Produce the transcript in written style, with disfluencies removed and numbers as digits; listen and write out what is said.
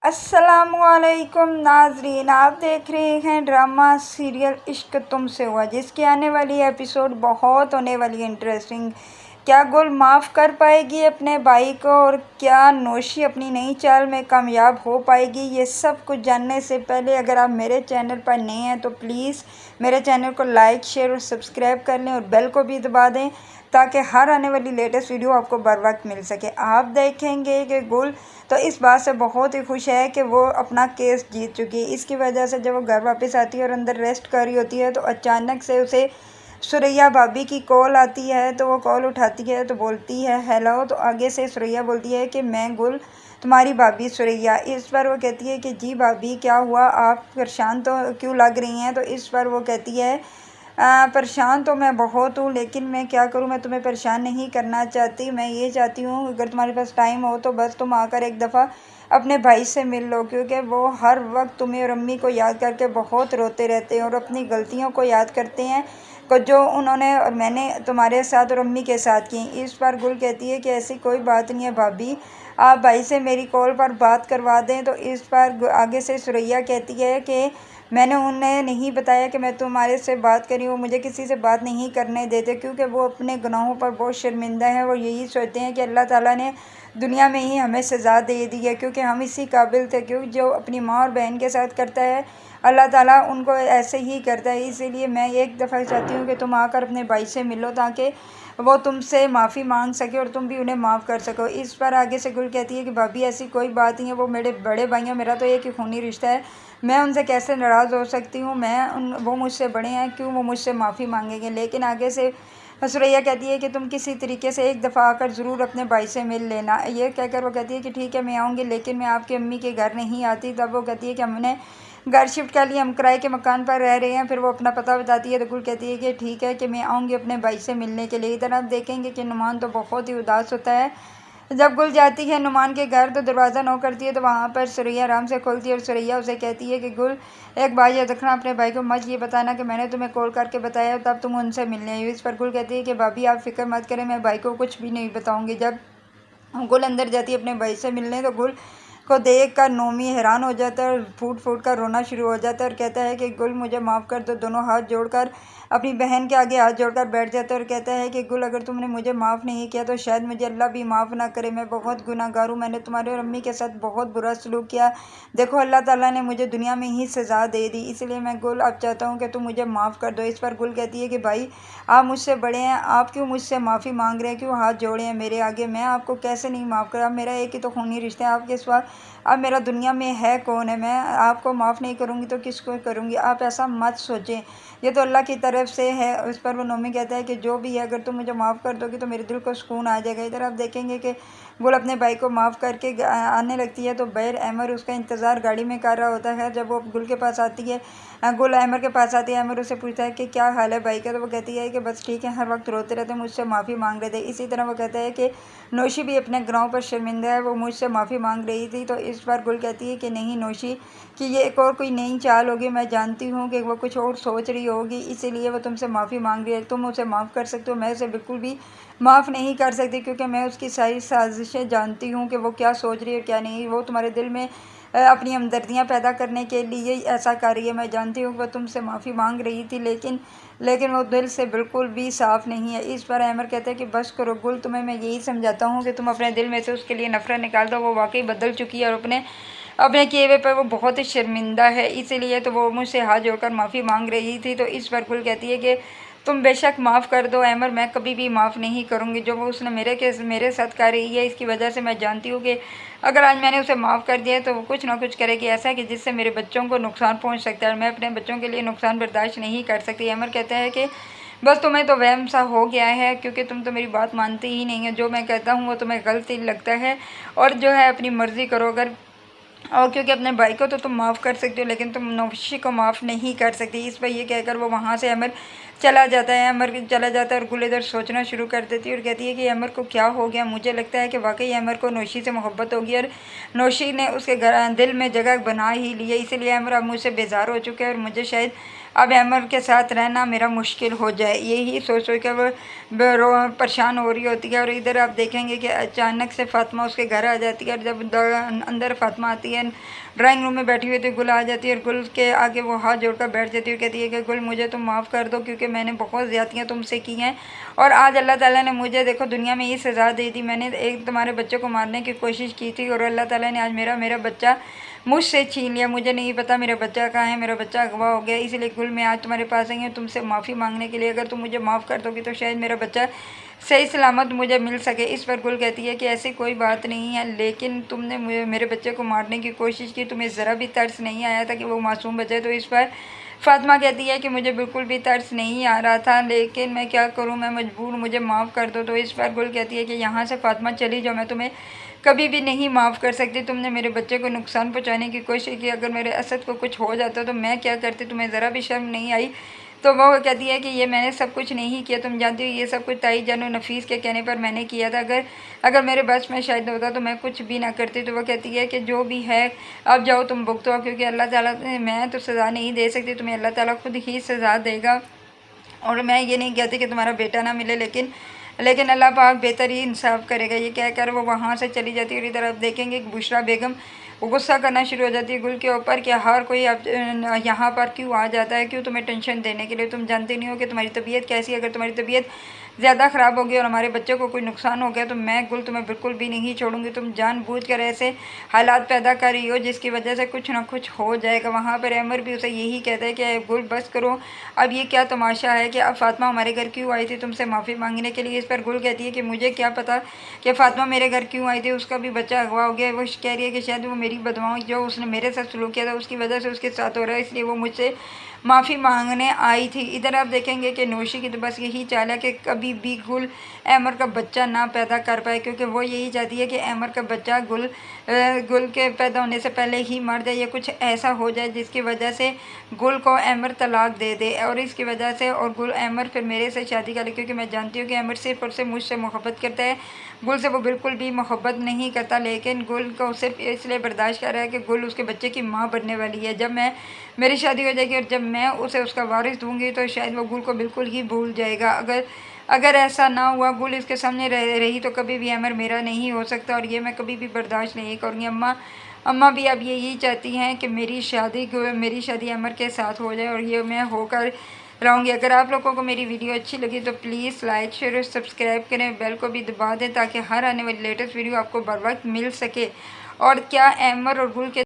अस्सलामुअलैकुम नाजरीन, आप देख रहे हैं ड्रामा सीरियल इश्क तुमसे हुआ, जिसकी आने वाली एपिसोड बहुत होने वाली इंटरेस्टिंग। क्या गुल माफ़ कर पाएगी अपने भाई को, और क्या नौशी अपनी नई चाल में कामयाब हो पाएगी? ये सब कुछ जानने से पहले अगर आप मेरे चैनल पर नए हैं तो प्लीज़ मेरे चैनल को लाइक, शेयर और सब्सक्राइब कर लें और बेल को भी दबा दें, ताकि हर आने वाली लेटेस्ट वीडियो आपको बर वक्त मिल सके। आप देखेंगे कि गुल तो इस बात से बहुत ही खुश है कि वो अपना केस जीत चुकी है। इसकी वजह से जब वो घर वापस आती है और अंदर रेस्ट कर रही होती है तो अचानक से उसे सुरैया भाभी की कॉल आती है। तो वो कॉल उठाती है तो बोलती है हेलो। तो आगे से सुरैया बोलती है कि मैं गुल, तुम्हारी भाभी सुरैया। इस पर वो कहती है कि जी भाभी क्या हुआ, आप परेशान तो क्यों लग रही हैं? तो इस पर वो कहती है परेशान तो मैं बहुत हूँ, लेकिन मैं क्या करूँ, मैं तुम्हें परेशान नहीं करना चाहती। मैं ये चाहती हूँ अगर तुम्हारे पास टाइम हो तो बस तुम आकर एक दफ़ा अपने भाई से मिल लो, क्योंकि वो हर वक्त तुम्हें और अम्मी को याद करके बहुत रोते रहते हैं और अपनी गलतियों को याद करते हैं को जो उन्होंने और मैंने तुम्हारे साथ और अम्मी के साथ की। इस पर गुल कहती है कि ऐसी कोई बात नहीं है भाभी, आप भाई से मेरी कॉल पर बात करवा दें। तो इस पर आगे से सुरैया कहती है कि मैंने उन्हें नहीं बताया कि मैं तुम्हारे से बात करी हूँ, मुझे किसी से बात नहीं करने देते, क्योंकि वो अपने गुनाहों पर बहुत शर्मिंदा है। वो यही सोचते हैं कि अल्लाह ताला ने दुनिया में ही हमें सज़ा दे दी है, क्योंकि हम इसी काबिल थे। क्योंकि जो अपनी माँ और बहन के साथ करता है अल्लाह ताला उनको ऐसे ही करता है। इसीलिए मैं एक दफ़ा चाहती हूँ कि तुम आकर अपने भाई से मिलो, ताकि वो तुमसे माफ़ी मांग सके और तुम भी उन्हें माफ़ कर सको। इस पर आगे से गुल कहती है कि भाभी ऐसी कोई बात नहीं है, वो मेरे बड़े भाई हैं, मेरा तो एक ही खूनी रिश्ता है, मैं उनसे कैसे नाराज़ हो सकती हूँ? वो मुझसे बड़े हैं, क्यों वो मुझसे माफ़ी मांगेंगे? लेकिन आगे से सुरैया कहती है कि तुम किसी तरीके से एक दफ़ा आकर ज़रूर अपने भाई से मिल लेना। ये कहकर वो कहती है कि ठीक है मैं आऊँगी, लेकिन मैं आपकी अम्मी के घर नहीं आती। तब वो कहती है कि हमने घर शिफ्ट कर लिया, हम किराए के मकान पर रह रहे हैं। फिर वो अपना पता बताती है तो गुल कहती है कि ठीक है कि मैं आऊँगी अपने भाई से मिलने के लिए। इधर आप देखेंगे कि नुमान तो बहुत ही उदास होता है। जब गुल जाती है नुमान के घर तो दरवाज़ा नॉक करती है, तो वहाँ पर सुरैया आराम से खोलती है और सुरैया उसे कहती है कि गुल एक बात याद रखना, अपने भाई को मत ये बताना कि मैंने तुम्हें कॉल करके बताया, तब तुम उनसे मिलने आई हो। इस पर गुल कहती है कि भाभी आप फिक्र मत करें, मैं भाई को कुछ भी नहीं बताऊँगी। जब गुल अंदर जाती है अपने भाई से मिलने तो गुल को देख कर नोमी हैरान हो जाता है और फूट फूट कर रोना शुरू हो जाता है और कहता है कि गुल मुझे माफ़ कर दो। दोनों हाथ जोड़कर अपनी बहन के आगे हाथ जोड़कर बैठ जाता है और कहता है कि गुल अगर तुमने मुझे माफ़ नहीं किया तो शायद मुझे अल्लाह भी माफ़ ना करे, मैं बहुत गुनाहगार हूँ, मैंने तुम्हारे और अम्मी के साथ बहुत बुरा सलूक किया। देखो अल्लाह ताला ने मुझे दुनिया में ही सज़ा दे दी, इसलिए मैं गुल अब चाहता हूँ कि तुम मुझे माफ़ कर दो। इस पर गुल कहती है कि भाई आप मुझसे बड़े हैं, आप क्यों मुझसे माफ़ी मांग रहे हैं, क्यों हाथ जोड़े हैं मेरे आगे? मैं आपको कैसे नहीं माफ़ करा, मेरा एक ही तो खूनी रिश्ता है आपके साथ, अब मेरा दुनिया में है कौन है? मैं आपको माफ़ नहीं करूँगी तो किसको करूँगी? आप ऐसा मत सोचें, ये तो अल्लाह की तरफ से है। उस पर वो नोमी कहता है कि जो भी है, अगर तुम मुझे माफ़ कर दोगी तो मेरे दिल को सुकून आ जाएगा। इधर आप देखेंगे कि गुल अपने भाई को माफ़ करके आने लगती है तो बैर अहमर उसका इंतज़ार गाड़ी में कर रहा होता है। जब वो गुल के पास आती है, गुल अहमर के पास आती है, अहमर उससे पूछता है कि क्या हाल है भाई का? तो वो कहती है कि बस ठीक है, हर वक्त रोते रहते, मुझसे माफ़ी मांग रहे थे। इसी तरह वो कहता है कि नौशी भी अपने गुनाहों पर शर्मिंदा है, वो मुझसे माफ़ी मांग रही थी। तो इस बार गुल कहती है कि नहीं नौशी, कि ये एक और कोई नई चाल होगी, मैं जानती हूँ कि वो कुछ और सोच रही होगी, इसीलिए वो तुमसे माफ़ी मांग रही है। तुम उसे माफ़ कर सकते हो, मैं उसे बिल्कुल भी माफ़ नहीं कर सकती, क्योंकि मैं उसकी सारी साजिशें जानती हूँ कि वो क्या सोच रही है क्या नहीं। वो तुम्हारे दिल में अपनी हमदर्दियाँ पैदा करने के लिए ऐसा कर रही है। मैं जानती हूँ कि वो तुमसे माफ़ी मांग रही थी, लेकिन वो दिल से बिल्कुल भी साफ़ नहीं है। इस पर अहमर कहता है कि बस करो गुल, तुम्हें मैं यही समझाता हूँ कि तुम अपने दिल में से उसके लिए नफ़रत निकाल दो। वो वाकई बदल चुकी है और अपने अपने किए हुए पर वो बहुत ही शर्मिंदा है, इसीलिए तो वो मुझसे हाथ जोड़कर माफ़ी मांग रही थी। तो इस पर गुल कहती है कि तुम बेशक माफ़ कर दो अहमर, मैं कभी भी माफ़ नहीं करूँगी। जो वो उसने मेरे साथ कर रही है, इसकी वजह से मैं जानती हूँ कि अगर आज मैंने उसे माफ़ कर दिया तो वो कुछ ना कुछ करेगी ऐसा कि जिससे मेरे बच्चों को नुकसान पहुँच सकता है, और मैं अपने बच्चों के लिए नुकसान बर्दाश्त नहीं कर सकती। अहमर कहता है कि बस तुम्हें तो वहम सा हो गया है, क्योंकि तुम तो मेरी बात मानती ही नहीं है, जो मैं कहता हूँ वो तुम्हें गलत ही लगता है, और जो है अपनी मर्ज़ी करो। अगर और क्योंकि अपने भाई को तो तुम माफ़ कर सकते हो, लेकिन तुम नौशी को माफ़ नहीं कर सकती। इस पर ये कहकर वो वहाँ से अमर चला जाता है। अमर चला जाता है और गुल इधर सोचना शुरू कर देती है और कहती है कि अमर को क्या हो गया? मुझे लगता है कि वाकई अमर को नौशी से मोहब्बत होगी और नौशी ने उसके घर दिल में जगह बना ही ली है, इसीलिए अमर अब मुझसे बेजार हो चुके हैं और मुझे शायद अब अमर के साथ रहना मेरा मुश्किल हो जाए। यही सोच सोच कर वो परेशान हो रही होती है। और इधर आप देखेंगे कि अचानक से फातिमा उसके घर आ जाती है। और जब अंदर फातिमा आती है, ड्राइंग रूम में बैठी हुई थी, गुल आ जाती है और गुल के आगे वो हाथ जोड़कर बैठ जाती है और कहती है कि गुल मुझे तुम माफ़ कर दो, क्योंकि मैंने बहुत ज़्यादतियाँ तुमसे की हैं और आज अल्लाह ताला ने मुझे देखो दुनिया में ये सज़ा दे दी। मैंने एक तुम्हारे बच्चे को मारने की कोशिश की थी और अल्लाह ताला ने आज मेरा बच्चा मुझसे छीन लिया। मुझे नहीं पता मेरा बच्चा कहाँ है, मेरा बच्चा अगवा हो गया। इसलिए गुल मैं आज तुम्हारे पास आई हूँ तुमसे माफ़ी मांगने के लिए। अगर तुम मुझे माफ़ कर दोगी तो शायद मेरा बच्चा सही सलामत मुझे मिल सके। इस पर गुल कहती है कि ऐसी कोई बात नहीं है, लेकिन तुमने मेरे बच्चे को मारने की कोशिश की, तुम्हें ज़रा भी तरस नहीं आया था कि वो मासूम बचे। तो इस पर फातिमा कहती है कि मुझे बिल्कुल भी तरस नहीं आ रहा था, लेकिन मैं क्या करूं, मैं मजबूर, मुझे माफ़ कर दो। तो इस पर गुल कहती है कि यहाँ से फातिमा चली जाओ, मैं तुम्हें कभी भी नहीं माफ़ कर सकती। तुमने मेरे बच्चे को नुकसान पहुँचाने की कोशिश की, अगर मेरे असद को कुछ हो जाता तो मैं क्या करती, तुम्हें ज़रा भी शर्म नहीं आई। तो वो कहती है कि ये मैंने सब कुछ नहीं किया, तुम जानती हो ये सब कुछ ताई जानो नफीस के कहने पर मैंने किया था। अगर मेरे बस में शायद होता तो मैं कुछ भी ना करती। तो वो कहती है कि जो भी है अब जाओ तुम भुगतो, क्योंकि अल्लाह ताला मैं तो सज़ा नहीं दे सकती, तुम्हें अल्लाह ताला खुद ही सज़ा देगा। और मैं ये नहीं कहती कि तुम्हारा बेटा ना मिले, लेकिन अल्लाह पाक बेहतर ही इंसाफ करेगा। ये कहकर वो वहाँ से चली जाती है। और इधर आप देखेंगे कि बुशरा बेगम वो गुस्सा करना शुरू हो जाती है गुल के ऊपर कि हर कोई अब यहाँ पर क्यों आ जाता है, क्यों तुम्हें टेंशन देने के लिए, तुम जानते नहीं हो कि तुम्हारी तबीयत कैसी है। अगर तुम्हारी तबीयत ज़्यादा ख़राब होगी और हमारे बच्चे को कोई नुकसान हो गया तो मैं गुल तुम्हें बिल्कुल भी नहीं छोड़ूंगी। तुम जानबूझकर ऐसे हालात पैदा कर रही हो जिसकी वजह से कुछ ना कुछ हो जाएगा। वहाँ पर अमर भी उसे यही कहता है कि गुल बस करो, अब ये क्या तमाशा है कि अब फातिमा हमारे घर क्यों आई थी तुमसे माफ़ी मांगने के लिए। इस पर गुल कहती है कि मुझे क्या पता कि फातिमा मेरे घर क्यों आई थी, उसका भी बच्चा अगवा हो गया। वो कह रही है कि शायद वो मेरी बदवाओं जो उसने मेरे साथ सलूक किया था उसकी वजह से उसके साथ हो रहा है, इसलिए वो मुझसे माफ़ी मांगने आई थी। इधर आप देखेंगे कि नौशी की तो बस यही चाल है कि कभी भी गुल अमर का बच्चा ना पैदा कर पाए, क्योंकि वो यही चाहती है कि अमर का बच्चा गुल के पैदा होने से पहले ही मर जाए या कुछ ऐसा हो जाए जिसकी वजह से गुल को अमर तलाक दे दे और इसकी वजह से और गुल अमर फिर मेरे से शादी कर ले, क्योंकि मैं जानती हूँ कि अमर सिर्फ और सिर्फ मुझसे मोहब्बत करता है, गुल से वो बिल्कुल भी मोहब्बत नहीं करता। लेकिन गुल को सिर्फ इसलिए बर्दाश्त कर रहा है कि गुल उसके बच्चे की माँ बनने वाली है। जब मेरी शादी हो जाएगी और जब मैं उसे उसका वारिस दूंगी तो शायद वो गुल को बिल्कुल ही भूल जाएगा। अगर ऐसा ना हुआ, गुल इसके सामने रही तो कभी भी अमर मेरा नहीं हो सकता और ये मैं कभी भी बर्दाश्त नहीं करूँगी। अम्मा भी अब यही चाहती हैं कि मेरी शादी अमर के साथ हो जाए और ये मैं होकर रहूँगी। अगर आप लोगों को मेरी वीडियो अच्छी लगी तो प्लीज़ लाइक शेयर और सब्सक्राइब करें, बेल को भी दबा दें ताकि हर आने वाली लेटेस्ट वीडियो आपको बर वक्त मिल सके। और क्या अमर और गुल के